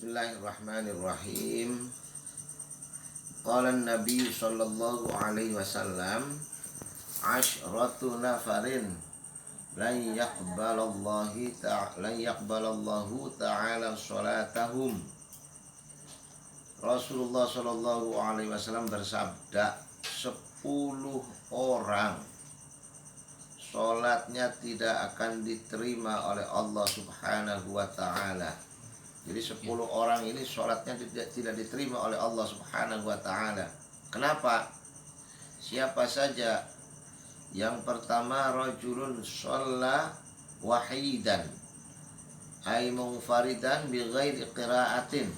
Bismillahirrahmanirrahim. Qala an-nabiy sallallahu alaihi wasallam, asyratu nafarin lan yaqbalallahu ta'ala salatahum. Rasulullah sallallahu alaihi wasallam bersabda, 10 orang salatnya tidak akan diterima oleh Allah Subhanahu wa taala. Jadi 10 orang ini sholatnya tidak diterima oleh Allah Subhanahu wa ta'ala. Kenapa? Siapa saja? Yang pertama, rajulun shalla wahidan ay munfaridan bi ghairi qiraatin.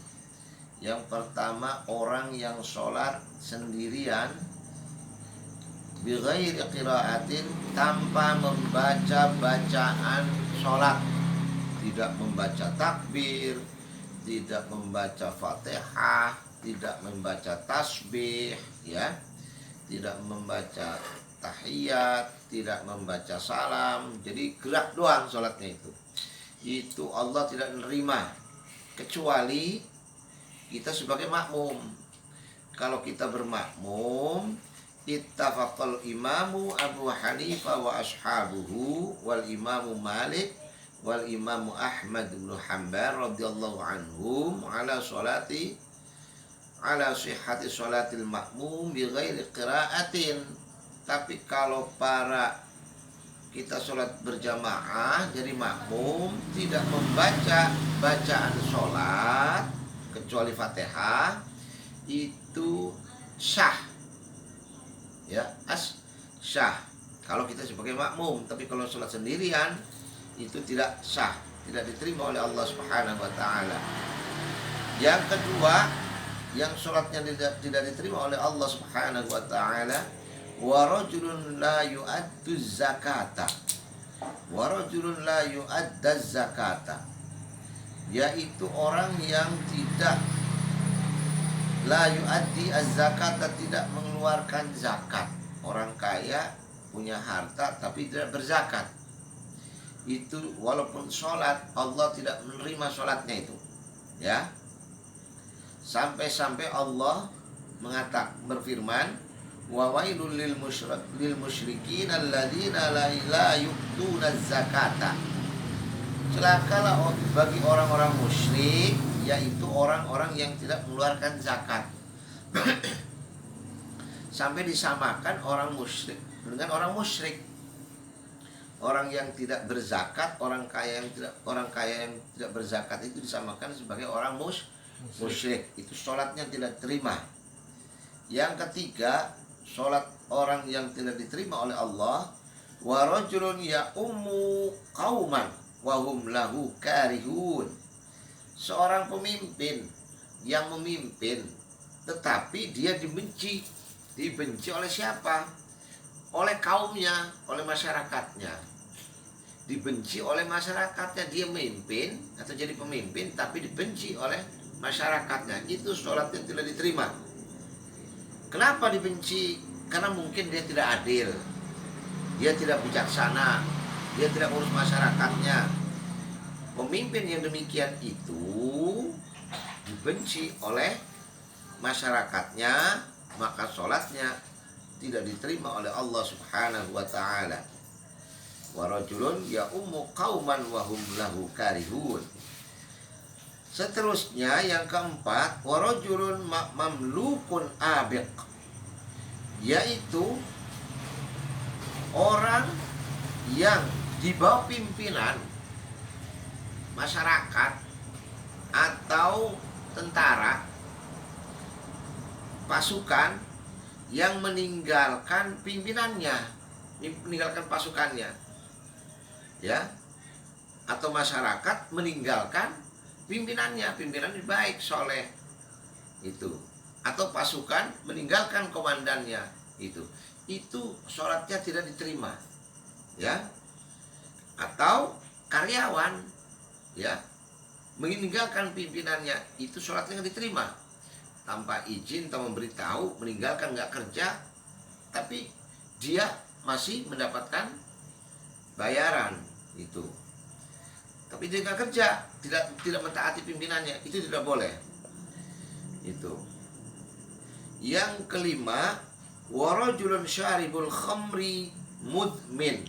Yang pertama, orang yang sholat sendirian bi ghairi qiraatin, tanpa membaca bacaan sholat, tidak membaca takbir, tidak membaca Fatihah, tidak membaca tasbih, ya, tidak membaca tahiyat, tidak membaca salam. Jadi gerak doang sholatnya itu Allah tidak menerima, kecuali kita sebagai makmum. Kalau kita bermakmum, ittafaqal imamu Abu Hanifah wa ashabuhu wal imamu Malik wal imamu Ahmad bin Hanbal radhiyallahu anhum ala sihhati sholatil makmum bi ghairi qiraatin. Tapi kalau kita sholat berjamaah jadi makmum, tidak membaca bacaan sholat kecuali Fatihah, itu sah, ya, sah kalau kita sebagai makmum. Tapi kalau sholat sendirian itu tidak sah, tidak diterima oleh Allah Subhanahu wa taala. Yang kedua, yang sholatnya tidak diterima oleh Allah Subhanahu wa taala, wa rajulun la yu'addu zakata. Wa rajulun la yu'adda zakata, yaitu orang yang tidak la yu'addi az-zakata, tidak mengeluarkan zakat. Orang kaya punya harta tapi tidak berzakat, itu walaupun sholat Allah tidak menerima sholatnya itu, ya. Sampai-sampai Allah berfirman, wa wailul lil musyrikin alladzina la yu'tuna zakata. Celakalah bagi orang-orang musyrik, yaitu orang-orang yang tidak mengeluarkan zakat. Sampai disamakan orang musyrik dengan orang musyrik. Orang yang tidak berzakat, orang kaya yang tidak berzakat itu disamakan sebagai orang musyrik. Itu sholatnya tidak terima. Yang ketiga, sholat orang yang tidak diterima oleh Allah, wa rajulun ya'ummu qauman wa hum lahu karihun. Seorang pemimpin yang memimpin tetapi dia dibenci oleh siapa? Oleh kaumnya, oleh masyarakatnya. Dibenci oleh masyarakatnya. Dia memimpin atau jadi pemimpin tapi dibenci oleh masyarakatnya. Itu sholatnya tidak diterima. Kenapa dibenci? Karena mungkin dia tidak adil, dia tidak bijaksana, dia tidak urus masyarakatnya. Pemimpin yang demikian itu dibenci oleh masyarakatnya, maka sholatnya tidak diterima oleh Allah Subhanahu wa ta'ala. Wa rajulun ya'ummu qauman wa hum lahu karihun. Seterusnya yang keempat, wa rajulun mamlukun abiq, yaitu orang yang di bawah pimpinan masyarakat atau tentara, pasukan yang meninggalkan pimpinannya, meninggalkan pasukannya, ya, atau masyarakat meninggalkan pimpinannya baik, soleh, itu, atau pasukan meninggalkan komandannya, itu sholatnya tidak diterima, ya. Atau karyawan, ya, meninggalkan pimpinannya, itu sholatnya nggak diterima. Tanpa izin atau memberitahu, meninggalkan, nggak kerja, tapi dia masih mendapatkan bayaran itu. tapi dia nggak kerja, tidak mentaati pimpinannya, itu tidak boleh. Itu. Yang kelima, warajulun syaribul khamri mudmin.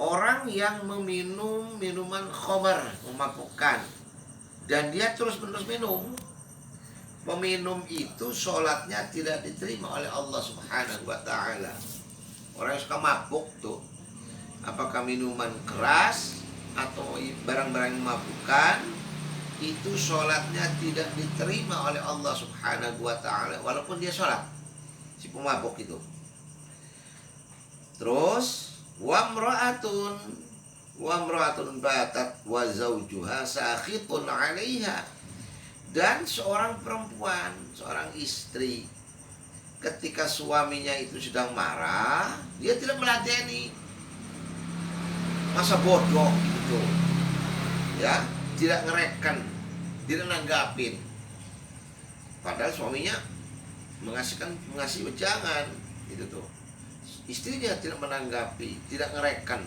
Orang yang meminum minuman khamar, memabukkan, dan dia terus-menerus minum. Peminum itu sholatnya tidak diterima oleh Allah Subhanahu wa ta'ala. Orang yang suka mabuk tuh, apakah minuman keras atau barang-barang yang memabukkan, itu sholatnya tidak diterima oleh Allah Subhanahu wa ta'ala, walaupun dia sholat, si pemabuk itu. Terus wamra'atun batat wa zawjuha sakhitun 'alaiha. Dan seorang perempuan, seorang istri, ketika suaminya itu sedang marah, dia tidak meladeni, masa bodoh gitu, ya, tidak ngereken, tidak nanggapin, padahal suaminya mengasih wejangan, gitu tuh. Istrinya tidak menanggapi, tidak ngereken,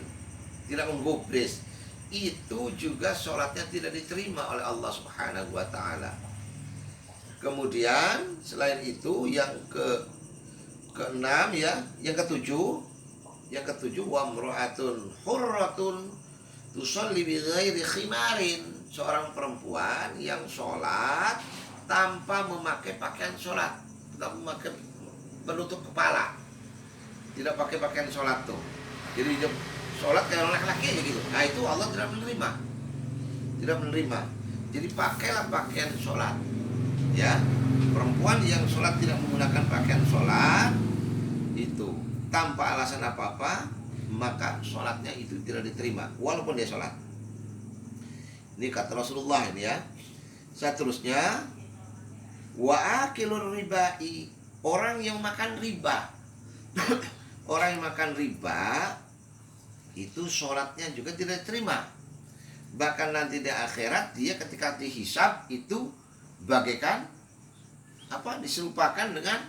tidak menggubris, itu juga sholatnya tidak diterima oleh Allah Subhanahu wa ta'ala. Kemudian selain itu yang keenam, ya, yang ketujuh wa mra'atun hurratun tusalli bi ghairi khimarin. Seorang perempuan yang sholat tanpa memakai pakaian sholat, tidak memakai penutup kepala, tidak pakai pakaian sholat tuh. Jadi dia sholat kayak orang laki-laki aja gitu. Nah itu Allah tidak menerima. Jadi pakailah pakaian sholat. Ya, perempuan yang sholat tidak menggunakan pakaian sholat itu tanpa alasan apa-apa, maka sholatnya itu tidak diterima walaupun dia sholat. Ini kata Rasulullah ini, ya. Seterusnya, wa akilur ribai, orang yang makan riba. Orang yang makan riba itu sholatnya juga tidak diterima. Bahkan nanti di akhirat dia ketika dihisab itu bagaikan apa, diserupakan dengan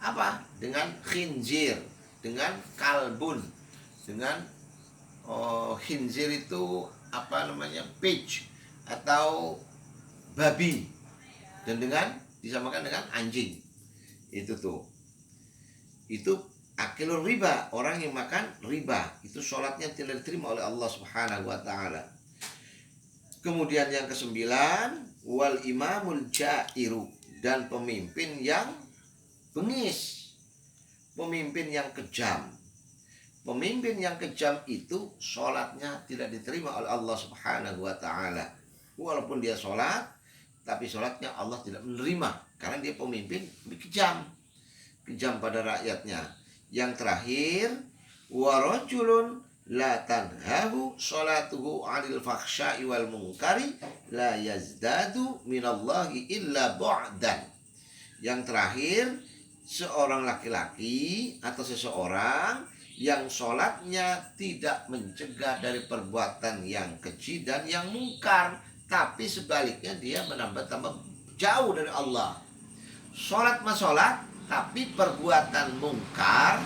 apa? Dengan khinzir, dengan kalbun, dengan khinzir itu apa namanya, pig atau babi, dan dengan disamakan dengan anjing. Itu tuh, itu akilur riba, orang yang makan riba, itu sholatnya tidak diterima oleh Allah Subhanahu wa ta'ala. Kemudian yang kesembilan, wal imamul jairu, dan pemimpin yang bengis, pemimpin yang kejam. Pemimpin yang kejam itu sholatnya tidak diterima oleh Allah Subhanahu wa ta'ala. Walaupun dia sholat, tapi sholatnya Allah tidak menerima, karena dia pemimpin kejam, kejam pada rakyatnya. Yang terakhir, warajulun la tanhahu sholatuhu 'anil fakhsya'i wal munkari la yazdadu minallahi illa bu'dan. Yang terakhir, seorang laki-laki atau seseorang yang sholatnya tidak mencegah dari perbuatan yang keji dan yang mungkar, tapi sebaliknya dia menambah-tambah jauh dari Allah. Sholat mah sholat, tapi perbuatan mungkar,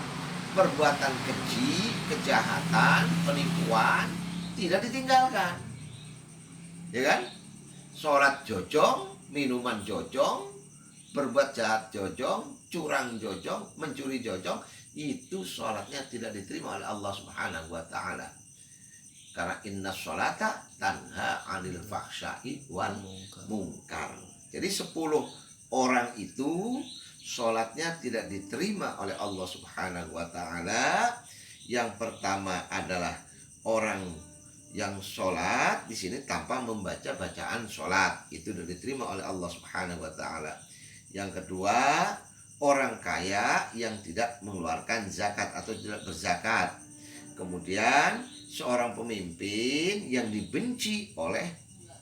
perbuatan keji, kejahatan, penipuan tidak ditinggalkan. Ya kan? Sholat jojong, minuman jojong, berbuat jahat jojong, curang jojong, mencuri jojong, itu sholatnya tidak diterima oleh Allah Subhanahu wa ta'ala. Karena inna sholata tanha 'anil fakhsya'i wal munkar. Jadi 10 orang itu sholatnya tidak diterima oleh Allah Subhanahu wa ta'ala. Yang pertama adalah orang yang sholat di sini tanpa membaca bacaan sholat, itu tidak diterima oleh Allah Subhanahu wa ta'ala. Yang kedua, orang kaya yang tidak mengeluarkan zakat atau tidak berzakat. Kemudian seorang pemimpin yang dibenci oleh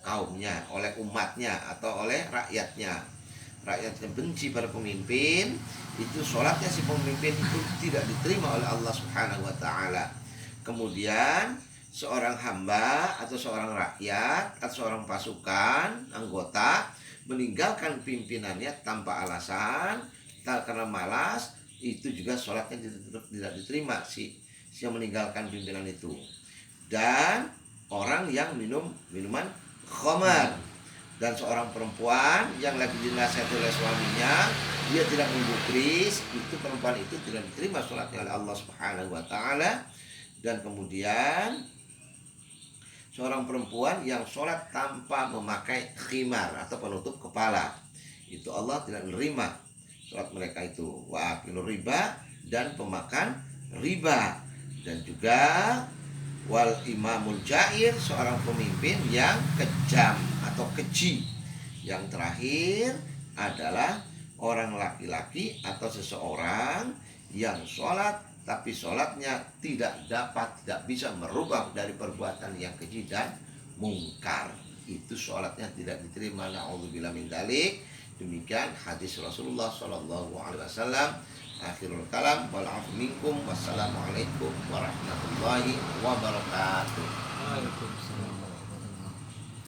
kaumnya, oleh umatnya atau oleh rakyatnya. Rakyatnya benci pada pemimpin, itu sholatnya si pemimpin itu tidak diterima oleh Allah Subhanahu wa ta'ala. Kemudian seorang hamba atau seorang rakyat atau seorang pasukan anggota meninggalkan pimpinannya tanpa alasan, karena malas, itu juga sholatnya tidak diterima si yang meninggalkan pimpinan itu. Dan orang yang minum minuman khamar. Dan seorang perempuan yang lagi dinasihati oleh suaminya, dia tidak menggubris, itu perempuan itu tidak diterima sholatnya oleh Allah Subhanahu wa taala. Dan kemudian seorang perempuan yang sholat tanpa memakai khimar atau penutup kepala, itu Allah tidak menerima sholat mereka itu. Wa akilur riba, dan pemakan riba. Dan juga wal imamul jair, seorang pemimpin yang kejam atau keji. Yang terakhir adalah orang laki-laki atau seseorang yang sholat tapi sholatnya tidak bisa merubah dari perbuatan yang keji dan mungkar, itu sholatnya tidak diterima. Na'udzubillah min dzalik. Demikian hadis Rasulullah Shallallahu Alaihi Wasallam. Akhirul kalam, wal afu minkum, wassalamualaikum warahmatullahi wabarakatuh. Waalaikumsalam.